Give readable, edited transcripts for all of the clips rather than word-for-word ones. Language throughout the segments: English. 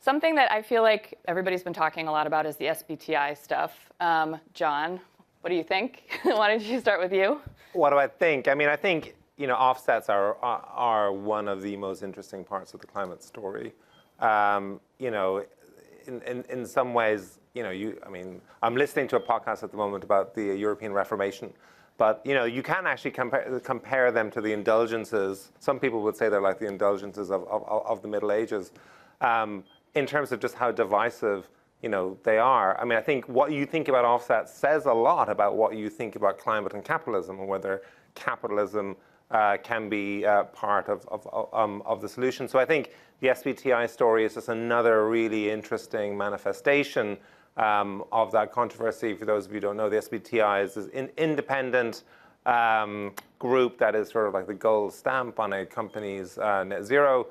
Something that I feel like everybody's been talking a lot about is the SBTI stuff. John, what do you think? Why don't you start with you? What do I think? I mean, I think offsets are one of the most interesting parts of the climate story. In some ways, I'm listening to a podcast at the moment about the European Reformation, but you can actually compare them to the indulgences. Some people would say they're like the indulgences of the Middle Ages, in terms of just how divisive they are. I mean, I think what you think about offsets says a lot about what you think about climate and capitalism, and whether capitalism can be part of the solution. So I think the SBTI story is just another really interesting manifestation of that controversy. For those of you who don't know, the SBTI is an independent group that is sort of like the gold stamp on a company's net zero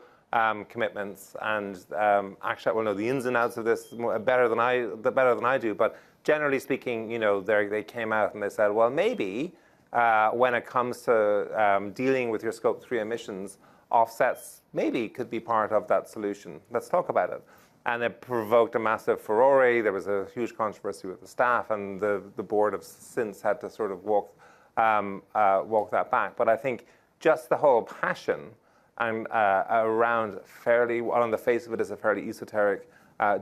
commitments. And Akshat will know the ins and outs of this better than I do. But generally speaking, they came out and they said, well, maybe when it comes to dealing with your Scope 3 emissions, offsets maybe could be part of that solution. Let's talk about it. And it provoked a massive furore. There was a huge controversy with the staff, and the board have since had to sort of walk that back. But I think just the whole passion and around on the face of it is a fairly esoteric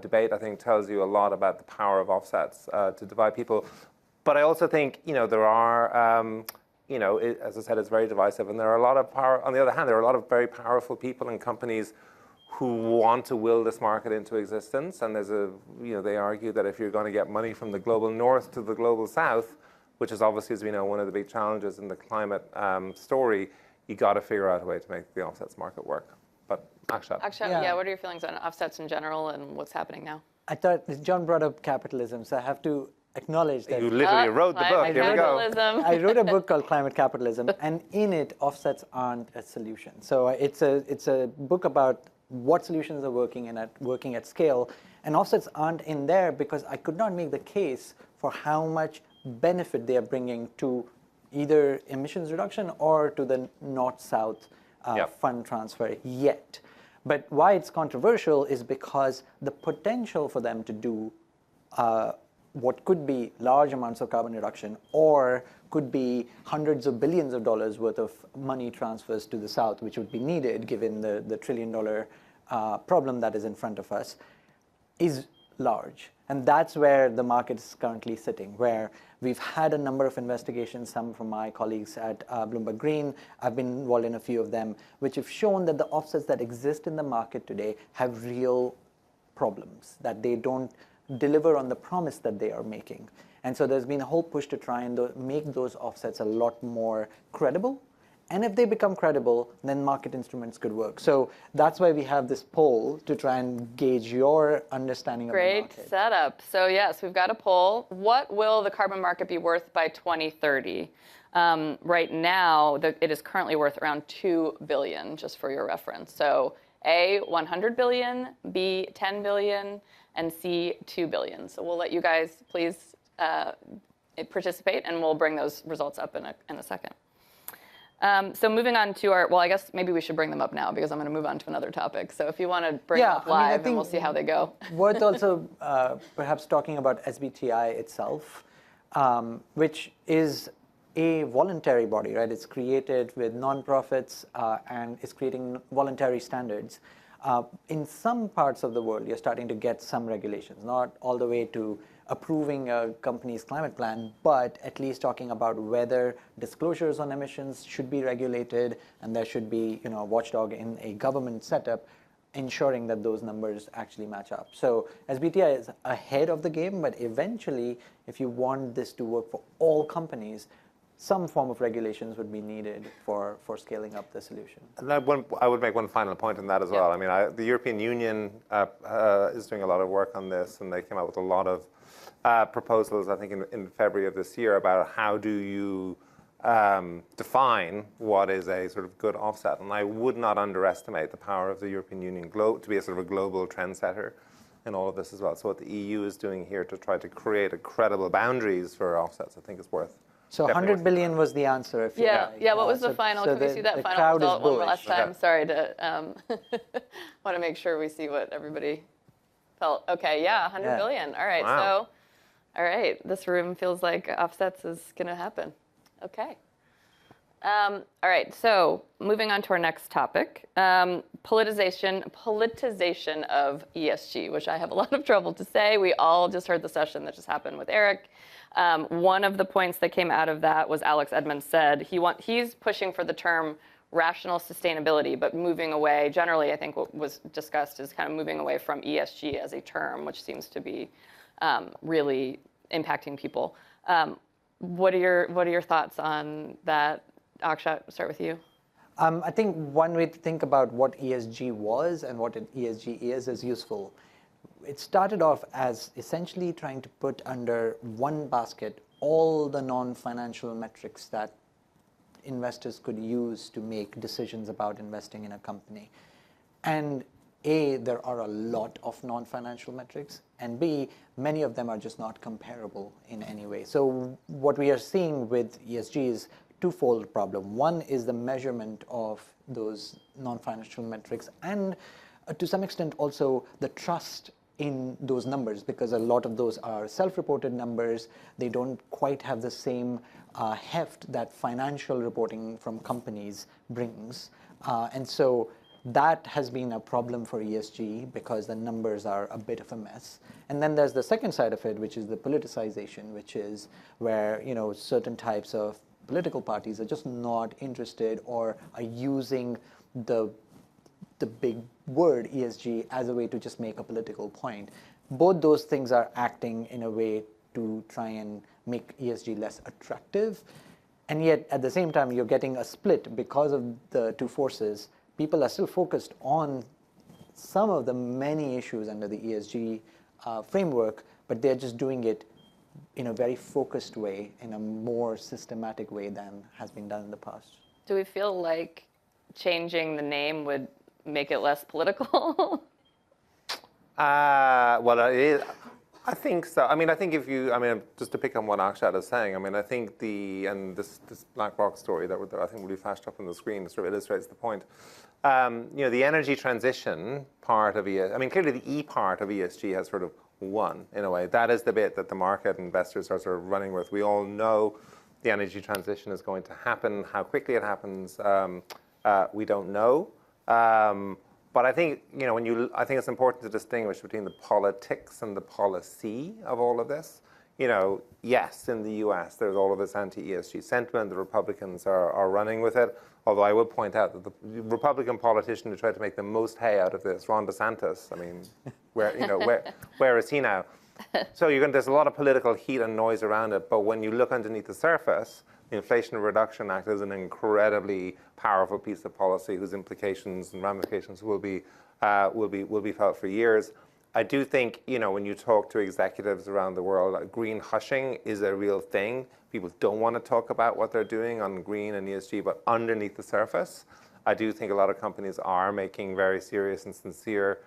debate, I think tells you a lot about the power of offsets to divide people. But I also think, there are, as I said, it's very divisive, and there are a lot of power. On the other hand, there are a lot of very powerful people and companies who want to will this market into existence. And they argue that if you're going to get money from the global north to the global south, which is obviously, as we know, one of the big challenges in the climate story, you got to figure out a way to make the offsets market work. But Akshat. Yeah, what are your feelings on offsets in general and what's happening now? I thought John brought up capitalism, so I have to acknowledge that. You literally wrote the book. Here we go. I wrote a book called Climate Capitalism, and in it, offsets aren't a solution. So it's a book about what solutions are working at scale, and offsets aren't in there because I could not make the case for how much benefit they are bringing to either emissions reduction or to the north-south fund transfer yet. But why it's controversial is because the potential for them to do what could be large amounts of carbon reduction or could be hundreds of billions of dollars worth of money transfers to the south, which would be needed given the trillion-dollar problem that is in front of us, is large. And that's where the market is currently sitting, where we've had a number of investigations, some from my colleagues at Bloomberg Green. I've been involved in a few of them, which have shown that the offsets that exist in the market today have real problems, that they don't deliver on the promise that they are making. And so there's been a whole push to try and make those offsets a lot more credible. And if they become credible, then market instruments could work. So that's why we have this poll to try and gauge your understanding of the market. Great setup. So yes, we've got a poll. What will the carbon market be worth by 2030? Right now, it is currently worth around $2 billion, just for your reference. So A, 100 billion, B, 10 billion, and C, 2 billion. So we'll let you guys please participate, and we'll bring those results up in a second. So moving on to I guess maybe we should bring them up now because I'm going to move on to another topic. So if you want to bring them up live, and we'll see how they go. Worth also perhaps talking about SBTI itself, which is a voluntary body, right? It's created with nonprofits and it's creating voluntary standards. In some parts of the world, you're starting to get some regulations, not all the way to approving a company's climate plan, but at least talking about whether disclosures on emissions should be regulated, and there should be a watchdog in a government setup ensuring that those numbers actually match up. So SBTI is ahead of the game, but eventually, if you want this to work for all companies, some form of regulations would be needed for scaling up the solution. And I would make one final point on that as well. I mean, the European Union is doing a lot of work on this, and they came out with a lot of proposals, I think, in February of this year about how do you define what is a sort of good offset. And I would not underestimate the power of the European Union to be a sort of a global trendsetter in all of this as well. So what the EU is doing here to try to create a credible boundaries for offsets, I think is worth. So 100 billion was the answer. If yeah. What was the final? Can we see that final result one last time? Sorry to want to make sure we see what everybody Felt okay. Yeah, 100 Yeah. billion. All right. Wow. So, all right. This room feels like offsets is going to happen. Okay. All right. So, moving on to our next topic, politicization of ESG, which I have a lot of trouble to say. We all just heard the session that just happened with Eric. One of the points that came out of that was Alex Edmonds said he's pushing for the term rational sustainability, but moving away, generally, I think what was discussed is kind of moving away from ESG as a term, which seems to be really impacting people. What are your thoughts on that? Akshat, start with you. I think one way to think about what ESG was and what an ESG is useful. It started off as essentially trying to put under one basket all the non-financial metrics that investors could use to make decisions about investing in a company. And A, there are a lot of non-financial metrics, and B, many of them are just not comparable in any way. So what we are seeing with ESG is twofold problem. One is the measurement of those non-financial metrics, and to some extent also the trust in those numbers, because a lot of those are self-reported numbers. They don't quite have the same heft that financial reporting from companies brings. And so that has been a problem for ESG because the numbers are a bit of a mess. And then there's the second side of it, which is the politicization, which is where certain types of political parties are just not interested or are using the big word ESG as a way to just make a political point. Both those things are acting in a way to try and make ESG less attractive. And yet, at the same time, you're getting a split because of the two forces. People are still focused on some of the many issues under the ESG framework, but they're just doing it in a very focused way, in a more systematic way than has been done in the past. Do we feel like changing the name would make it less political? Well, it is. I think so. I mean, just to pick on what Akshat is saying, I think this BlackRock story that I think will be flashed up on the screen sort of illustrates the point. The energy transition part of ESG, clearly the E part of ESG has sort of won in a way. That is the bit that the market investors are sort of running with. We all know the energy transition is going to happen. How quickly it happens, we don't know. But I think I think it's important to distinguish between the politics and the policy of all of this. Yes, in the U.S. there's all of this anti-ESG sentiment. The Republicans are running with it. Although I would point out that the Republican politician who tried to make the most hay out of this, Ron DeSantis. Where is he now? So there's a lot of political heat and noise around it. But when you look underneath the surface, the Inflation Reduction Act is an incredibly powerful piece of policy whose implications and ramifications will be felt for years. I do think, when you talk to executives around the world, green hushing is a real thing. People don't want to talk about what they're doing on green and ESG, but underneath the surface, I do think a lot of companies are making very serious and sincere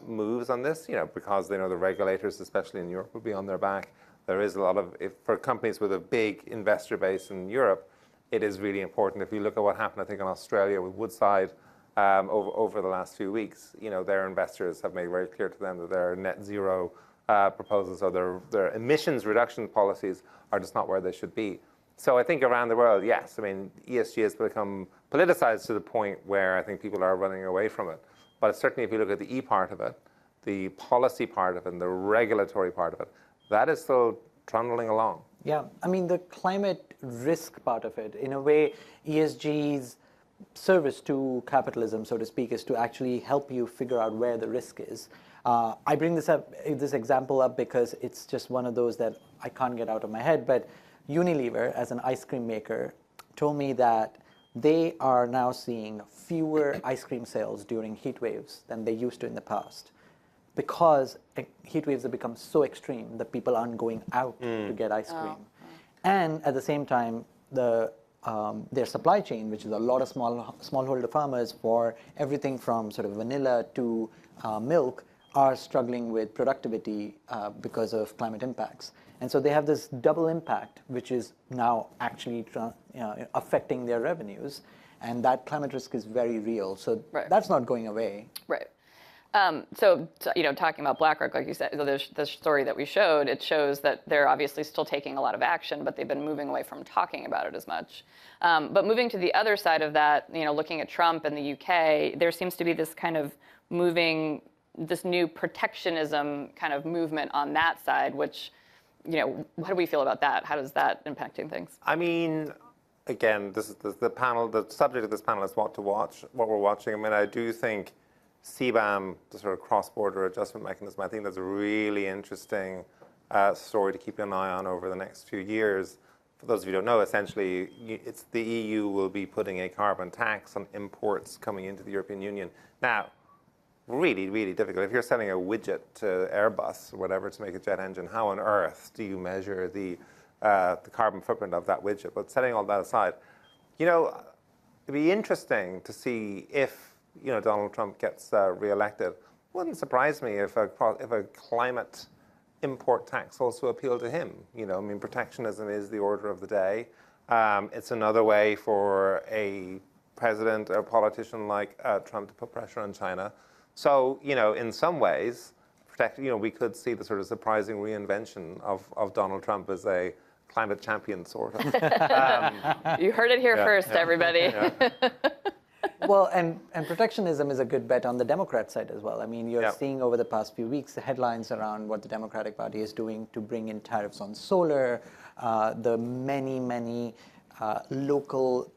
moves on this, because they know the regulators, especially in Europe, will be on their back. There is a lot of, for companies with a big investor base in Europe, it is really important. If you look at what happened, I think, in Australia with Woodside over the last few weeks, their investors have made very clear to them that their net zero proposals or their emissions reduction policies are just not where they should be. So I think around the world, yes, ESG has become politicized to the point where I think people are running away from it. But certainly if you look at the E part of it, the policy part of it, and the regulatory part of it, that is still trundling along. Yeah, the climate risk part of it, in a way, ESG's service to capitalism, so to speak, is to actually help you figure out where the risk is. I bring this example up because it's just one of those that I can't get out of my head, but Unilever, as an ice cream maker, told me that they are now seeing fewer ice cream sales during heat waves than they used to in the past, because heat waves have become so extreme that people aren't going out to get ice cream. And at the same time, their supply chain, which is a lot of smallholder farmers for everything from sort of vanilla to milk, are struggling with productivity because of climate impacts. And so they have this double impact, which is now actually affecting their revenues. And that climate risk is very real. So that's not going away. Right. So, talking about BlackRock, like you said, the story that we showed, it shows that they're obviously still taking a lot of action, but they've been moving away from talking about it as much. But moving to the other side of that, looking at Trump and the UK, there seems to be this kind of this new protectionism kind of movement on that side, which, how do we feel about that? How does that impacting things? I mean, again, this is the panel. The subject of this panel is what we're watching. I mean, I do think CBAM, the sort of cross-border adjustment mechanism, I think that's a really interesting story to keep an eye on over the next few years. For those of you who don't know, essentially, it's the EU will be putting a carbon tax on imports coming into the European Union. Now, really, really difficult. If you're selling a widget to Airbus or whatever to make a jet engine, how on earth do you measure the carbon footprint of that widget? But setting all that aside, it'd be interesting to see if Donald Trump gets reelected. Wouldn't surprise me if a climate import tax also appealed to him. I mean, protectionism is the order of the day. It's another way for a president or politician like Trump to put pressure on China. So, in some ways, we could see the sort of surprising reinvention of Donald Trump as a climate champion, sort of. You heard it here first, everybody. Yeah. Well, and protectionism is a good bet on the Democrat side as well. I mean, you're seeing over the past few weeks the headlines around what the Democratic Party is doing to bring in tariffs on solar, the many local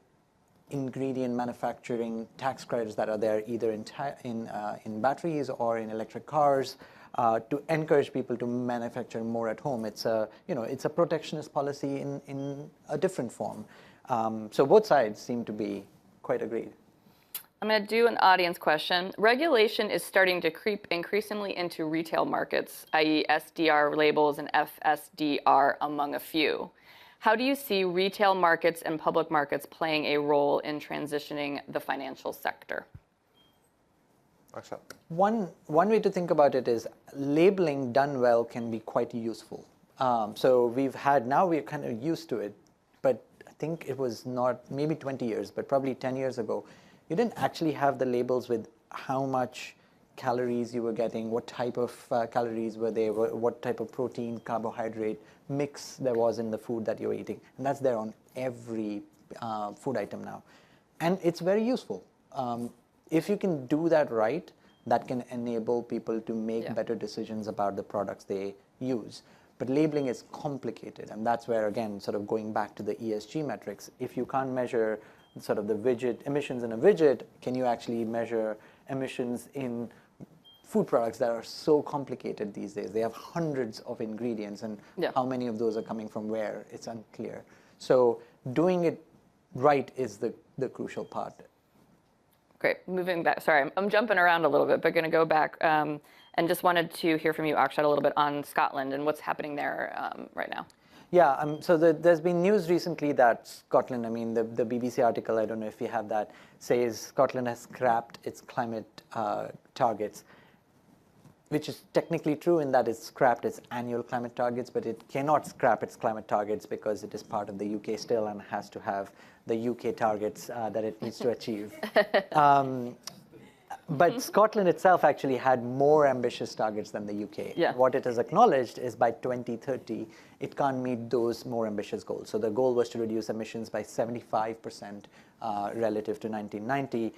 ingredient manufacturing tax credits that are there either in batteries or in electric cars to encourage people to manufacture more at home. It's a protectionist policy in a different form. So both sides seem to be quite agreed. I'm going to do an audience question. Regulation is starting to creep increasingly into retail markets, i.e. SDR labels and FSDR among a few. How do you see retail markets and public markets playing a role in transitioning the financial sector? Akshat. One way to think about it is labeling done well can be quite useful. So we're kind of used to it, but I think it was not maybe 20 years, but probably 10 years ago, you didn't actually have the labels with how much calories you were getting, what type of calories were there, what type of protein, carbohydrate mix there was in the food that you're eating. And that's there on every food item now. And it's very useful. If you can do that right, that can enable people to make better decisions about the products they use. But labeling is complicated, and that's where, again, sort of going back to the ESG metrics, if you can't measure sort of the widget emissions in a widget, can you actually measure emissions in food products that are so complicated these days? They have hundreds of ingredients, and how many of those are coming from where? It's unclear. So doing it right is the crucial part. Great. Moving back. Sorry, I'm jumping around a little bit, but going to go back and just wanted to hear from you, Akshat, a little bit on Scotland and what's happening there right now. Yeah, so there's been news recently that Scotland, I mean, the BBC article, I don't know if you have that, says Scotland has scrapped its climate targets, which is technically true in that it's scrapped its annual climate targets, but it cannot scrap its climate targets because it is part of the UK still and has to have the UK targets that it needs to achieve. But Scotland itself actually had more ambitious targets than the UK. Yeah. What it has acknowledged is by 2030, it can't meet those more ambitious goals. So the goal was to reduce emissions by 75% relative to 1990.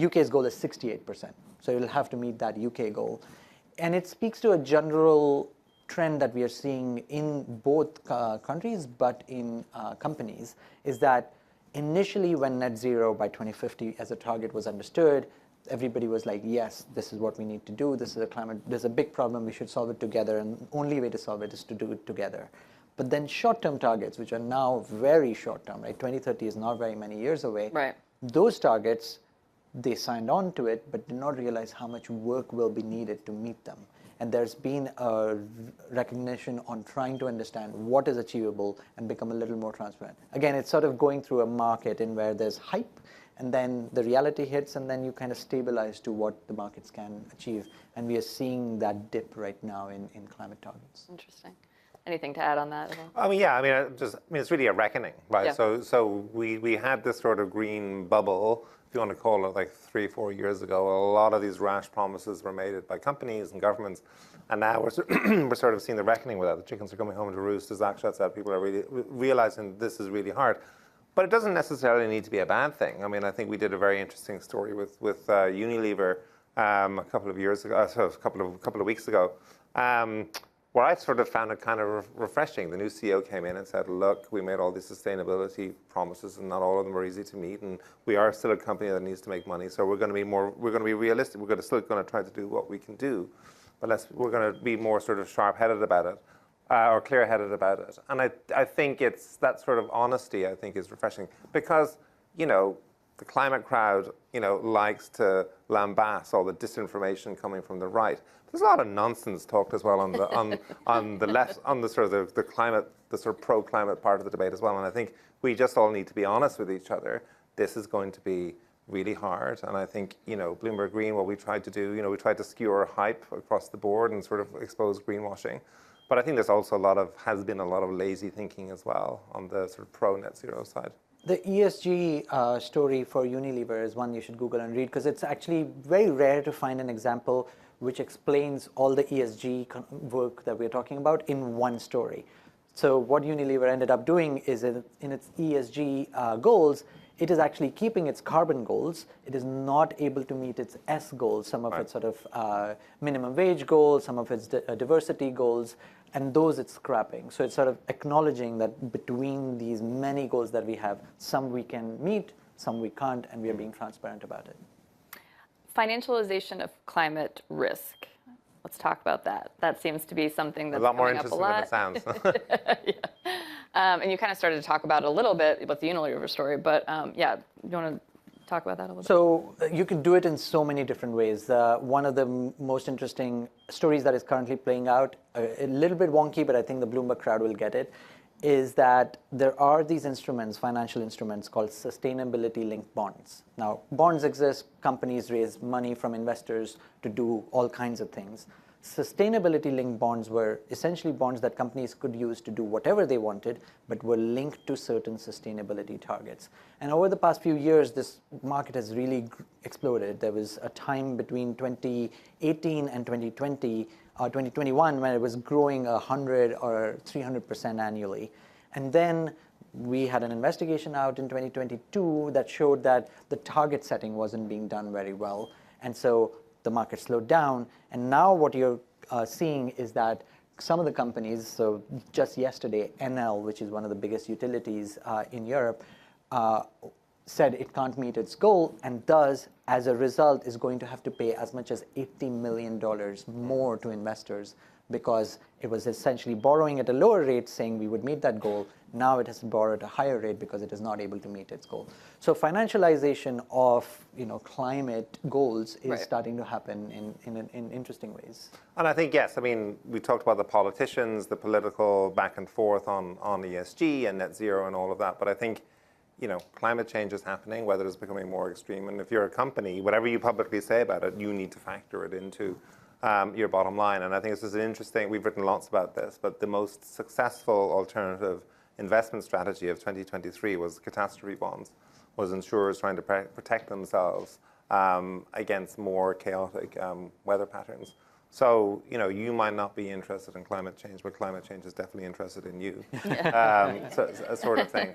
UK's goal is 68%. So you'll have to meet that UK goal. And it speaks to a general trend that we are seeing in both countries, but in companies, is that initially when net zero by 2050 as a target was understood, everybody was like, yes, this is what we need to do. This is there's a big problem. We should solve it together. And the only way to solve it is to do it together. But then short-term targets, which are now very short-term, right? 2030 is not very many years away. Right. Those targets, they signed on to it, but did not realize how much work will be needed to meet them. And there's been a recognition on trying to understand what is achievable and become a little more transparent. Again, it's sort of going through a market in where there's hype, and then the reality hits, and then you kind of stabilize to what the markets can achieve. And we are seeing that dip right now in climate targets. Interesting. Anything to add on that at all? I mean, it's really a reckoning, right? Yeah. So we had this sort of green bubble if you want to call it, like 3-4 years ago, a lot of these rash promises were made by companies and governments, and now we're sort of seeing the reckoning with that. The chickens are coming home to roost, as Akshat said. People are really realizing this is really hard. But it doesn't necessarily need to be a bad thing. I mean, I think we did a very interesting story with Unilever a couple of years ago, so a couple of weeks ago, where I sort of found it kind of refreshing. The new CEO came in and said, look, we made all these sustainability promises and not all of them are easy to meet, and we are still a company that needs to make money, so we're going to be realistic. We're still going to try to do what we can do, but we're going to be more sort of sharp-headed about it, or clear-headed about it. And I think it's that sort of honesty, I think, is refreshing, because, you know, the climate crowd, you know, likes to lambast all the disinformation coming from the right. There's a lot of nonsense talked as well on the left, on the sort of the climate, the sort of pro-climate part of the debate as well. And I think we just all need to be honest with each other. This is going to be really hard. And I think, you know, Bloomberg Green, what we tried to do, you know, we tried to skewer hype across the board and sort of expose greenwashing. But I think there's also has been a lot of lazy thinking as well on the sort of pro-net zero side. The ESG story for Unilever is one you should Google and read, because it's actually very rare to find an example which explains all the ESG work that we're talking about in one story. So what Unilever ended up doing is in its ESG goals, it is actually keeping its carbon goals. It is not able to meet its S goals, some of its sort of minimum wage goals, some of its diversity goals, and those it's scrapping. So it's sort of acknowledging that between these many goals that we have, some we can meet, some we can't, and we are being transparent about it. Financialization of climate risk. Let's talk about that. That seems to be something that's a lot more coming up a interesting lot. than it sounds. Yeah. And you kind of started to talk about it a little bit with the Unilever story, but yeah, you want to talk about that a little bit? So you can do it in so many different ways. One of the most interesting stories that is currently playing out, a little bit wonky, but I think the Bloomberg crowd will get it, is that there are these instruments, financial instruments, called sustainability-linked bonds. Now, bonds exist. Companies raise money from investors to do all kinds of things. Sustainability-linked bonds were essentially bonds that companies could use to do whatever they wanted, but were linked to certain sustainability targets. And over the past few years, this market has really exploded. There was a time between 2018 and 2021 when it was growing 100 or 300% annually. And then we had an investigation out in 2022 that showed that the target setting wasn't being done very well. And so the market slowed down, and now what you're seeing is that some of the companies, so just yesterday, NL, which is one of the biggest utilities in Europe, said it can't meet its goal, and thus, as a result, is going to have to pay as much as $80 million more to investors, because it was essentially borrowing at a lower rate, saying we would meet that goal. Now it has to borrow at a higher rate because it is not able to meet its goal. So financialization of climate goals is starting to happen in interesting ways. And I think, yes, I mean, we talked about the politicians, the political back and forth on ESG and net zero and all of that. But I think, climate change is happening, whether it's becoming more extreme. And if you're a company, whatever you publicly say about it, you need to factor it into your bottom line. And I think this is an interesting, we've written lots about this, but the most successful alternative investment strategy of 2023 was catastrophe bonds, was insurers trying to protect themselves against more chaotic weather patterns. So, you might not be interested in climate change, but climate change is definitely interested in you, so a sort of thing.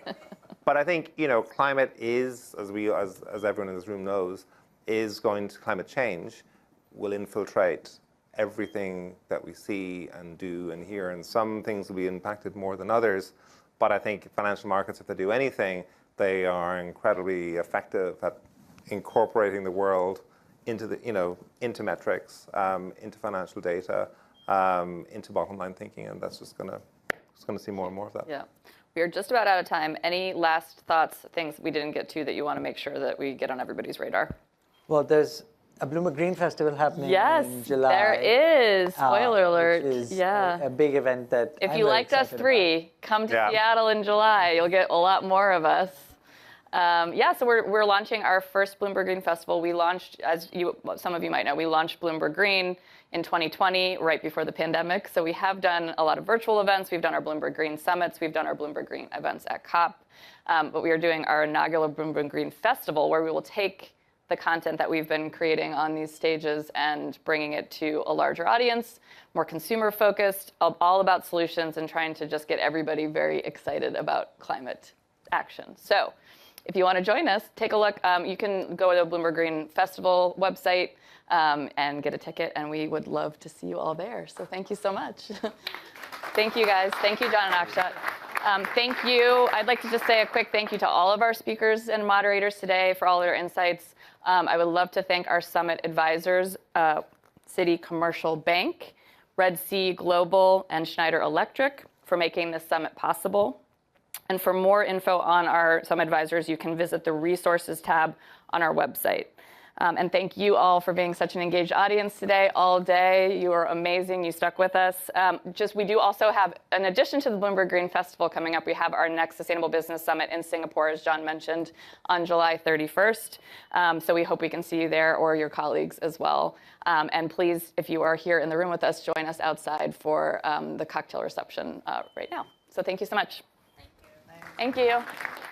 But I think, climate is, as everyone in this room knows, climate change will infiltrate everything that we see and do and hear, and some things will be impacted more than others. But I think financial markets, if they do anything, they are incredibly effective at incorporating the world into into metrics, into financial data, into bottom line thinking, and that's just going to see more and more of that. Yeah, we are just about out of time. Any last thoughts, things we didn't get to that you want to make sure that we get on everybody's radar? Well, there's a Bloomberg Green Festival happening in July. There is. Spoiler alert. Which is a big event that if you liked us three, come to Seattle in July. You'll get a lot more of us. So we're launching our first Bloomberg Green Festival. We launched, as some of you might know, we launched Bloomberg Green in 2020, right before the pandemic. So we have done a lot of virtual events. We've done our Bloomberg Green summits. We've done our Bloomberg Green events at COP. But we are doing our inaugural Bloomberg Green Festival, where we will take the content that we've been creating on these stages and bringing it to a larger audience, more consumer focused, all about solutions and trying to just get everybody very excited about climate action. So if you want to join us, take a look. You can go to the Bloomberg Green Festival website and get a ticket, and we would love to see you all there. So thank you so much. Thank you, guys. Thank you, John and Akshat. Thank you. I'd like to just say a quick thank you to all of our speakers and moderators today for all their insights. I would love to thank our summit advisors, Citi Commercial Bank, Red Sea Global, and Schneider Electric for making this summit possible. And for more info on our summit advisors, you can visit the resources tab on our website. And thank you all for being such an engaged audience today, all day. You are amazing. You stuck with us. We do also have, in addition to the Bloomberg Green Festival coming up, we have our next Sustainable Business Summit in Singapore, as John mentioned, on July 31st. So we hope we can see you there or your colleagues as well. And please, if you are here in the room with us, join us outside for the cocktail reception right now. So thank you so much. Thank you. Thank you.